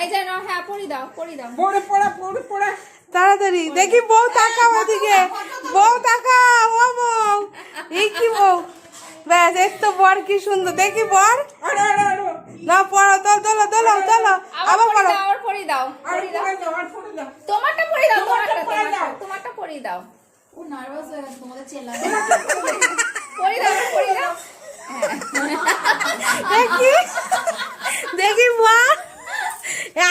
এই যে নাও, হ্যাঁ পরি দাও। পড়ে তাড়াতাড়ি দেখি বউ তাকাও ওদিকে, বউ তাকাও, ও বউ, এই কি বউ, ব্যাস এই তো বর কি সুন্দর, দেখি বর না পড়ো, তোলো আবার পড়ো, আবার পরি দাও। তোমারটা পরি দাও, তোমারটা পরি দাও। ও নার্ভাস হয়ে গেছে তোমাদের চেল্লা। পরি দাও। দেখি বর,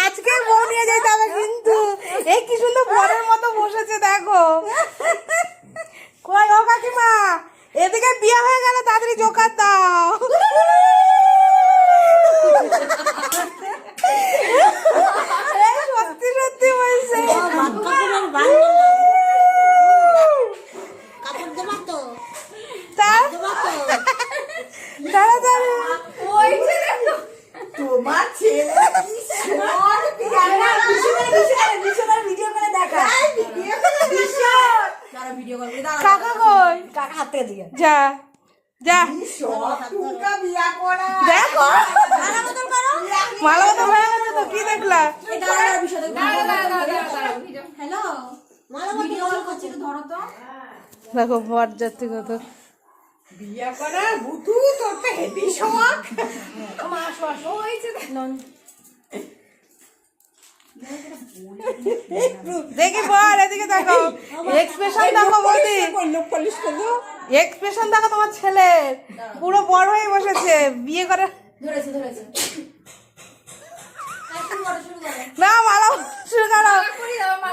আজকে বউ নিয়ে যেতে হবে কিন্তু, এই কি সুন্দর বরের মতো বসেছে দেখো। কই ও কাকিমা, এদিকে বিয়ে হয়ে গেল, তাড়াতাড়ি জোকার দাও। সত্যি বলছে, তাড়াতাড়ি তোমার ছেলে কি সুন্দর ভিডিও করে দেখা। ভিডিও করে কাকা কই, কাকা হাত থেকে দিয়ে যা বিয়া করা দেখো, মালা তো হয়ে গেছে তো, কি দেখলা? হ্যালো ভিডিও কল করছি, একটু ধরো তো। দেখো বর যাত্রী কত বিয়া করা বুতু, তোর তো হেভি শখ। দেখি বর এদিকে দেখো, এক্সপ্রেশন দেখো বৌদি, এক্সপ্রেশন দেখো তোমার ছেলের, পুরো বড় হয়ে বসেছে, বিয়ে করে ধরেছে না, মালা শুরু করো,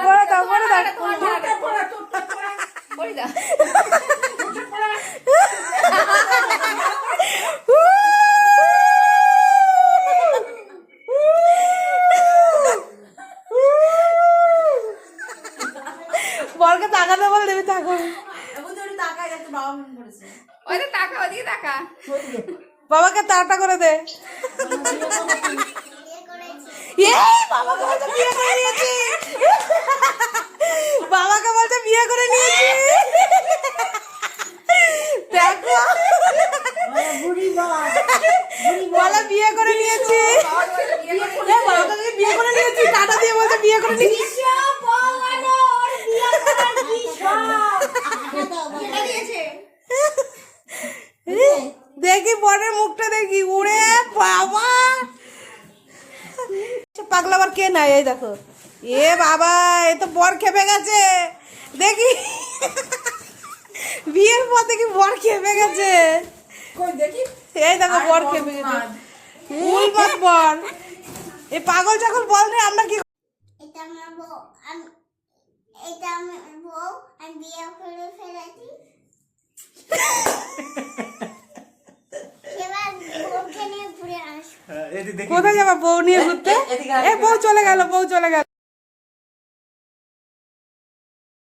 পরে দাও পরি দাও। বরকে তাকাতে বল, দেবে তাকো, এখন তো একটু তাকায় দেখতে, বাবা মন করেছে। ওই যে তাকা, ওদিকে তাকা। বাবাকে তাড়াটা করে দে। বাবাকে বলছে বিয়ে করে নিয়েছি, বাবাকে বলছে বিয়ে করে নিয়েছি, দেখো বলে বিয়ে করে নিয়েছি, বাবাকে বিয়ে করে নিয়েছি, টাটা দিয়ে বলছে বিয়ে করে নিয়েছি। দেখি বরের মুখটা দেখি, উড়ে বাবা, পাগলা আবার কে নাই, এই দেখো, এ বাবা, এ তো বর খেপে গেছে, দেখি বিয়ের পর দেখি বর খেপে গেছে, এই দেখো বর খেপে গেছে, উলমাত বর, এ পাগল ছাগল বল নেই, আমরা কি এটা আমার বউ, আমি বিয়ে করে ফেলেছি। এবার বউকে নিয়ে ঘুরে আসবো। কোথায় যাবা বউ নিয়ে ঘুরতে? এ বউ চলে গেল,